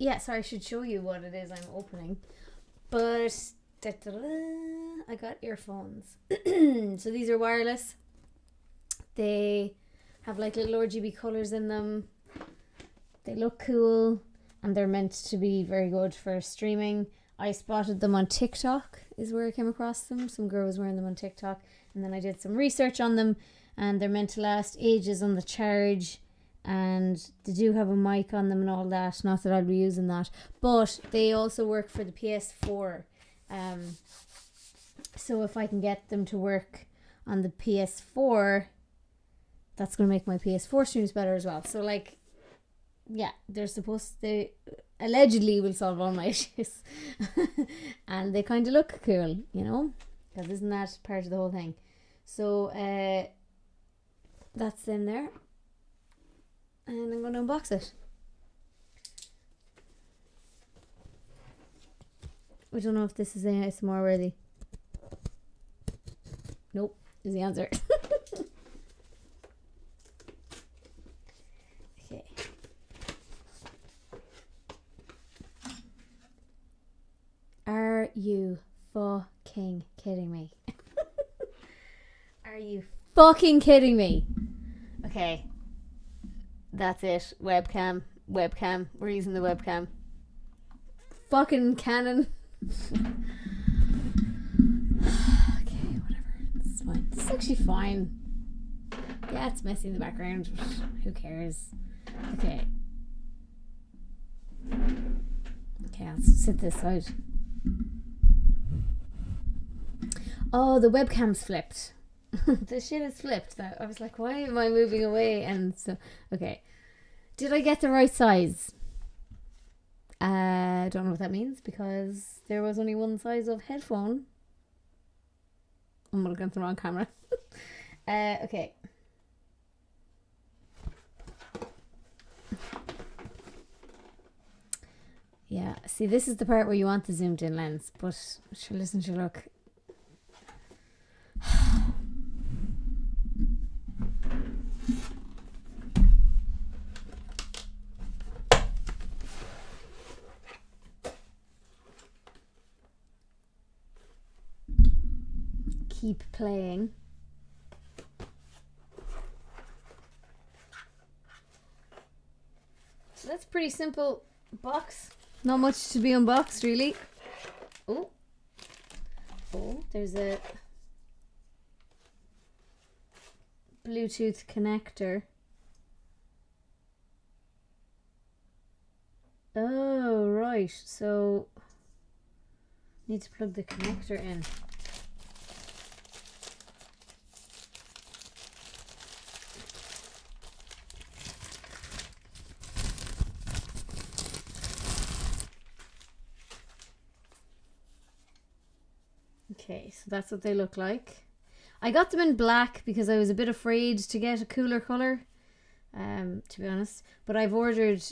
yeah, sorry, I should show you what it is I'm opening. But I got earphones. So these are wireless. They have like little RGB colors in them. They look cool, and they're meant to be very good for streaming. I spotted them on TikTok is where I came across them. Some girl was wearing them on TikTok, and then I did some research on them, and they're meant to last ages on the charge, and they do have a mic on them and all that. Not that I'll be using that, but they also work for the PS4. So if I can get them to work on the PS4, that's going to make my PS4 streams better as well. So like, yeah, they allegedly will solve all my issues. And they kind of look cool, you know, because isn't that part of the whole thing? So that's in there, and I'm going to unbox it. I don't know if this is ASMR worthy. Nope, is the answer. Okay. Are you fucking kidding me? Are you fucking kidding me? Okay. That's it. Webcam. We're using the webcam. Fucking Canon. Okay, whatever. It's fine. This is actually fine. Yeah, it's messy in the background. Who cares? Okay. Okay, I'll sit this side. Oh, the webcam's flipped. The shit is flipped. I was like, why am I moving away? And so, okay. Did I get the right size? I don't know what that means because there was only one size of headphone. I'm looking at the wrong camera. Okay. Yeah, see, this is the part where you want the zoomed in lens, but listen, look. Keep playing. So that's pretty simple box. Not much to be unboxed, really. Oh, there's a Bluetooth connector. Oh, right. So, need to plug the connector in. Okay, so that's what they look like. I got them in black because I was a bit afraid to get a cooler colour, to be honest. But I've ordered,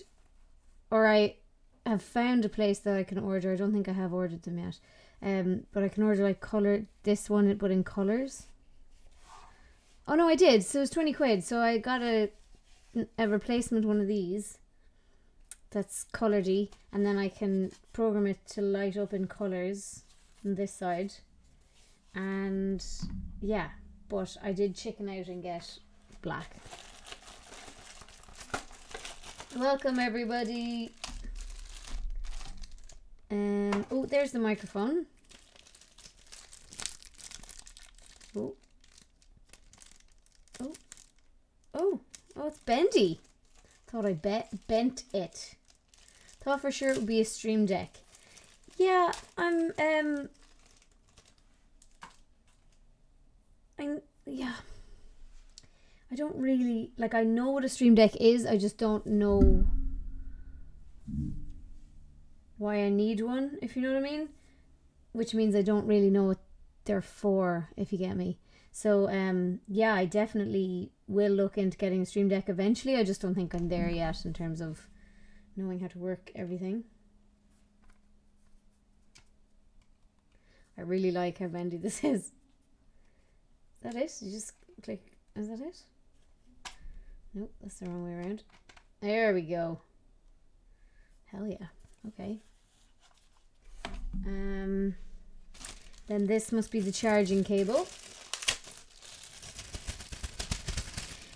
or I have found a place that I can order. I don't think I have ordered them yet. But I can order like colour, this one, but in colours. Oh no, I did. So it was 20 quid. So I got a replacement one of these that's coloured-y, and then I can program it to light up in colours on this side. And yeah, but I did chicken out and get black. Welcome everybody. Oh, there's the microphone. Oh, it's bendy. Thought I bent it. Thought for sure it would be a Stream Deck. Yeah, I don't really, like, I know what a Stream Deck is, I just don't know why I need one, if you know what I mean. Which means I don't really know what they're for, if you get me. So, yeah, I definitely will look into getting a Stream Deck eventually. I just don't think I'm there yet in terms of knowing how to work everything. I really like how bendy this is. Is that it? You just click. Is that it? Nope, that's the wrong way around. There we go. Hell yeah. Okay. Then this must be the charging cable.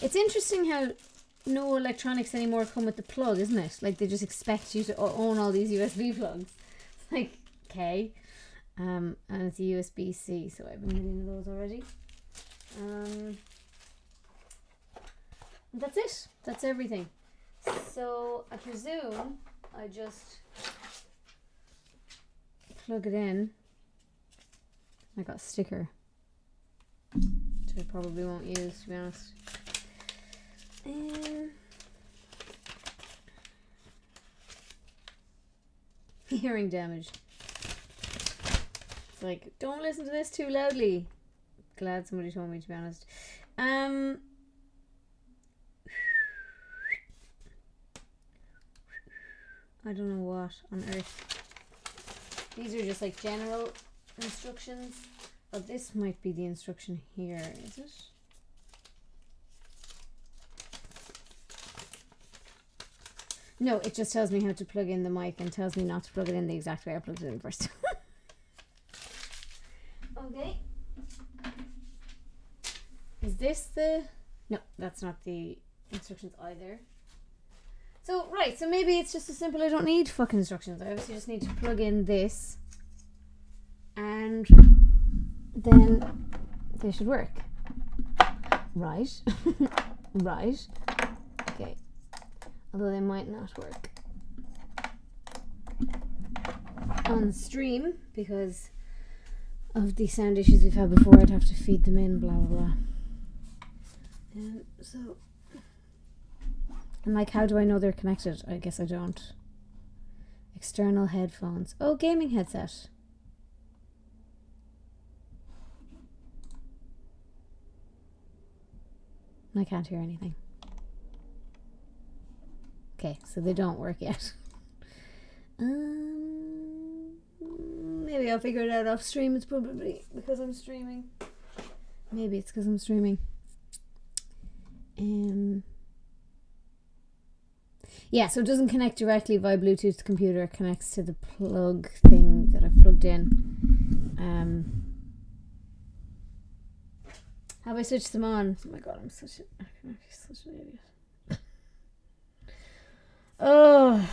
It's interesting how no electronics anymore come with the plug, isn't it? Like they just expect you to own all these USB plugs. It's like, okay. And it's a USB-C, so I have a million of those already. That's it. That's everything. So I presume I just plug it in. I got a sticker, which I probably won't use, to be honest. Hearing damage. It's like, don't listen to this too loudly. Glad somebody told me, to be honest. I don't know what on earth. These are just like general instructions. Oh, this might be the instruction here, is it? No, it just tells me how to plug in the mic and tells me not to plug it in the exact way I plugged it in first. Okay. Is this the... No, that's not the instructions either. So, right, so maybe it's just as simple I don't need fucking instructions. I obviously just need to plug in this. And then they should work. Right. Right. Okay. Although they might not work on stream because of the sound issues we've had before. I'd have to feed them in, blah blah blah. So, and like, how do I know they're connected? I guess I don't. External headphones. Oh, gaming headset. I can't hear anything. Okay, so they don't work yet. Maybe I'll figure it out off stream. It's probably because I'm streaming. Maybe it's because I'm streaming. Yeah, so it doesn't connect directly via Bluetooth to the computer. It connects to the plug thing that I've plugged in. Have I switched them on? Oh my god, I'm such an idiot. Oh,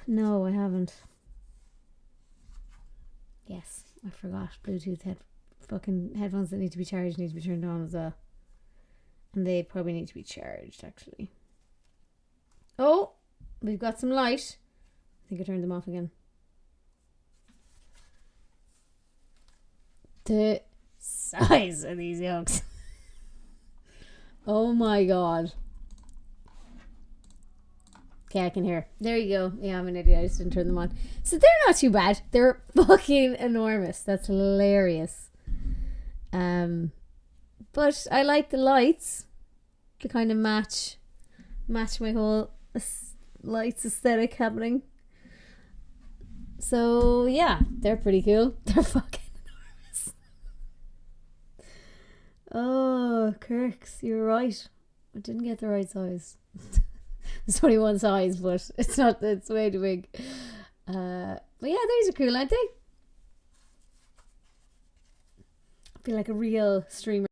no, I haven't. Yes, I forgot. Bluetooth fucking headphones that need to be charged need to be turned on as well. And they probably need to be charged, actually. Oh, we've got some light. I think I turned them off again. The size of these yolks. Oh my god. Okay, I can hear. There you go. Yeah, I'm an idiot. I just didn't turn them on. So they're not too bad. They're fucking enormous. That's hilarious. But I like the lights. To kind of match my whole lights aesthetic happening. So yeah, they're pretty cool. They're fucking enormous. Oh, Kirks, you're right. I didn't get the right size. There's only one size, but it's way too big. But yeah, these are cool, aren't they? I feel like a real streamer.